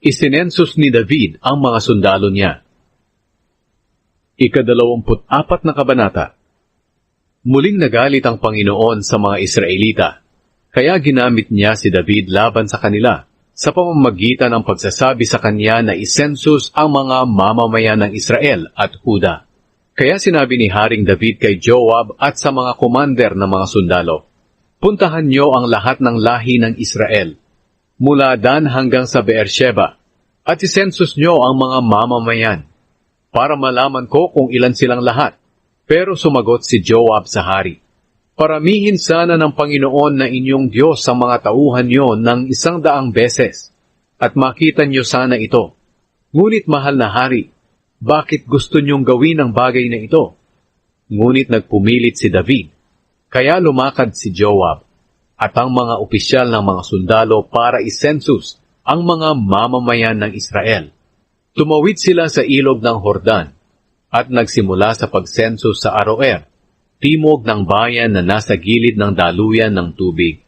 Isinensus ni David ang mga sundalo niya. Ika-24 na kabanata. Muling nagalit ang Panginoon sa mga Israelita, kaya ginamit niya si David laban sa kanila, sa pamamagitan ng pagsasabi sa kanya na isensus ang mga mamamayan ng Israel at Huda. Kaya sinabi ni Haring David kay Joab at sa mga komander ng mga sundalo, puntahan niyo ang lahat ng lahi ng Israel, mula Dan hanggang sa Beersheba, at isensus niyo ang mga mamamayan, para malaman ko kung ilan silang lahat. Pero sumagot si Joab sa hari, paramihin sana ng Panginoon na inyong Diyos sa mga tauhan niyo ng 100 beses, at makita niyo sana ito. Ngunit mahal na hari, bakit gusto niyong gawin ang bagay na ito? Ngunit nagpumilit si David, kaya lumakad si Joab at ang mga opisyal ng mga sundalo para isensus ang mga mamamayan ng Israel. Tumawid sila sa ilog ng Hordan at nagsimula sa pagsensus sa Aroer, timog ng bayan na nasa gilid ng daluyan ng tubig.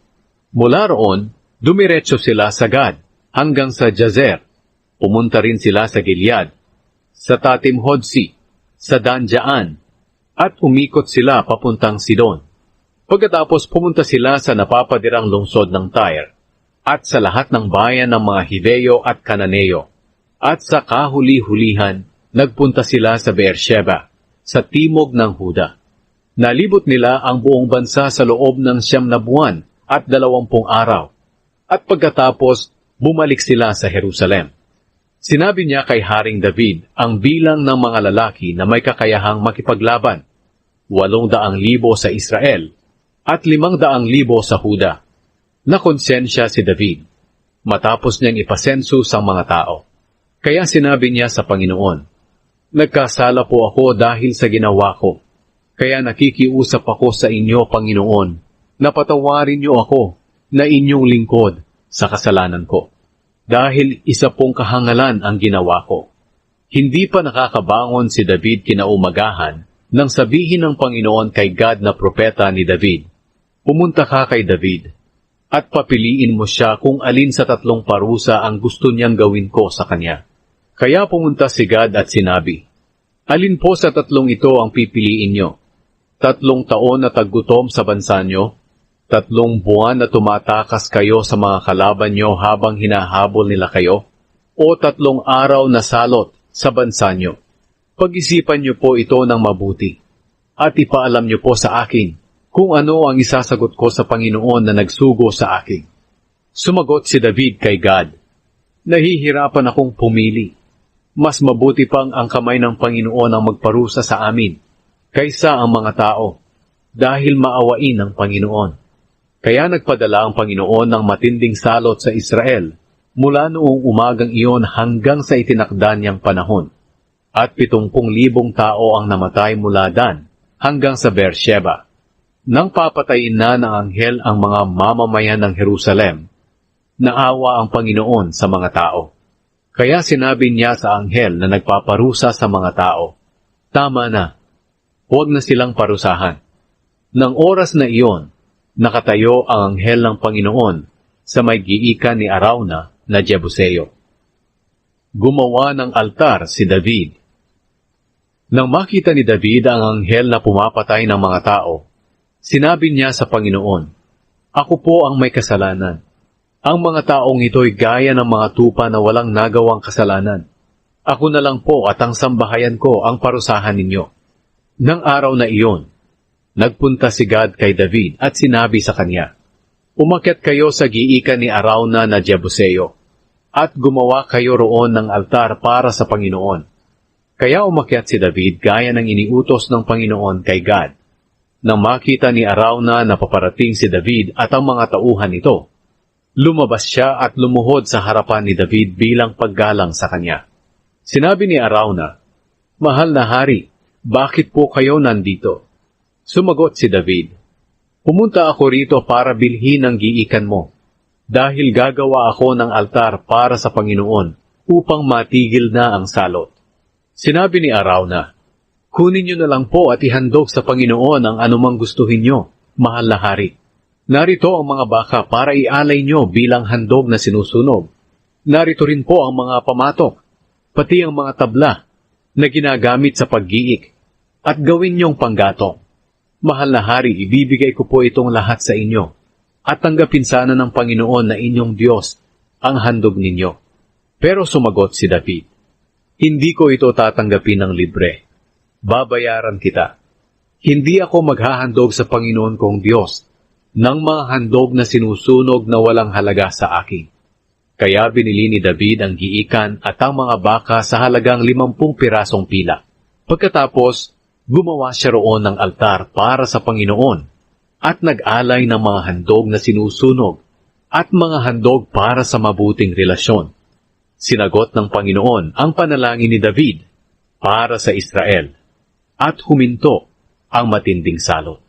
Mula roon, dumiretso sila sa Gad hanggang sa Jazer. Pumunta rin sila sa Gilead, sa Tatim-Hodsi, sa Danjaan, at umikot sila papuntang Sidon. Pagkatapos pumunta sila sa napapadirang lungsod ng Tyre, at sa lahat ng bayan ng mga Hiveo at Kananeo, at sa kahuli-hulihan, nagpunta sila sa Beersheba, sa timog ng Huda. Nalibot nila ang buong bansa sa loob ng 9 na buwan at 20 araw, at pagkatapos bumalik sila sa Jerusalem. Sinabi niya kay Haring David ang bilang ng mga lalaki na may kakayahang makipaglaban, 800,000 sa Israel at 500,000 sa Huda. Nakonsensya si David, matapos niyang ipasensus ang mga tao. Kaya sinabi niya sa Panginoon, nagkasala po ako dahil sa ginawa ko, kaya nakikiusap ako sa inyo, Panginoon, na patawarin niyo ako na inyong lingkod sa kasalanan ko. Dahil isa pong kahangalan ang ginawa ko. Hindi pa nakakabangon si David kinaumagahan nang sabihin ng Panginoon kay Gad na propeta ni David, pumunta ka kay David, at papiliin mo siya kung alin sa 3 parusa ang gusto niyang gawin ko sa kanya. Kaya pumunta si Gad at sinabi, alin po sa 3 ito ang pipiliin niyo? 3 taon na taggutom sa bansa niyo? 3 buwan na tumatakas kayo sa mga kalaban niyo habang hinahabol nila kayo? O 3 araw na salot sa bansa niyo? Pag-isipan niyo po ito ng mabuti, at ipaalam niyo po sa akin kung ano ang isasagot ko sa Panginoon na nagsugo sa akin. Sumagot si David kay Gad, nahihirapan akong pumili. Mas mabuti pang ang kamay ng Panginoon ang magparusa sa amin, kaysa ang mga tao, dahil maawain ng Panginoon. Kaya nagpadala ang Panginoon ng matinding salot sa Israel mula noong umagang iyon hanggang sa itinakda niyang panahon. At 70,000 tao ang namatay mula Dan hanggang sa Beersheba. Nang papatayin na ng anghel ang mga mamamayan ng Jerusalem, naawa ang Panginoon sa mga tao. Kaya sinabi niya sa anghel na nagpaparusa sa mga tao, tama na, huwag na silang parusahan. Nang oras na iyon, nakatayo ang anghel ng Panginoon sa may giikan ni Arauna na Jebuseo. Gumawa ng altar si David. Nang makita ni David ang anghel na pumapatay ng mga tao, sinabi niya sa Panginoon, ako po ang may kasalanan. Ang mga taong ito'y gaya ng mga tupa na walang nagawang kasalanan. Ako na lang po at ang sambahayan ko ang parusahan ninyo. Nang araw na iyon, nagpunta si Gad kay David at sinabi sa kanya, umakyat kayo sa giikan ni Arauna na Jebuseo, at gumawa kayo roon ng altar para sa Panginoon. Kaya umakyat si David gaya ng iniutos ng Panginoon kay Gad. Nang makita ni Arauna na paparating si David at ang mga tauhan nito, lumabas siya at lumuhod sa harapan ni David bilang paggalang sa kanya. Sinabi ni Arauna, mahal na hari, bakit po kayo nandito? Sumagot si David, pumunta ako rito para bilhin ang giikan mo, dahil gagawa ako ng altar para sa Panginoon upang matigil na ang salot. Sinabi ni Arauna, kunin niyo na lang po at ihandog sa Panginoon ang anumang gustuhin niyo, mahal na hari. Narito ang mga baka para ialay niyo bilang handog na sinusunog. Narito rin po ang mga pamatok, pati ang mga tabla na ginagamit sa paggiik, at gawin niyong panggatong. Mahal na hari, ibibigay ko po itong lahat sa inyo, at tanggapin sana ng Panginoon na inyong Diyos ang handog ninyo. Pero sumagot si David, hindi ko ito tatanggapin ng libre. Babayaran kita. Hindi ako maghahandog sa Panginoon kong Diyos ng mga handog na sinusunog na walang halaga sa akin. Kaya binili ni David ang giikan at ang mga baka sa halagang 50 pirasong pila. Pagkatapos, gumawa siya roon ng altar para sa Panginoon at nag-alay ng mga handog na sinusunog at mga handog para sa mabuting relasyon. Sinagot ng Panginoon ang panalangin ni David para sa Israel at huminto ang matinding salot.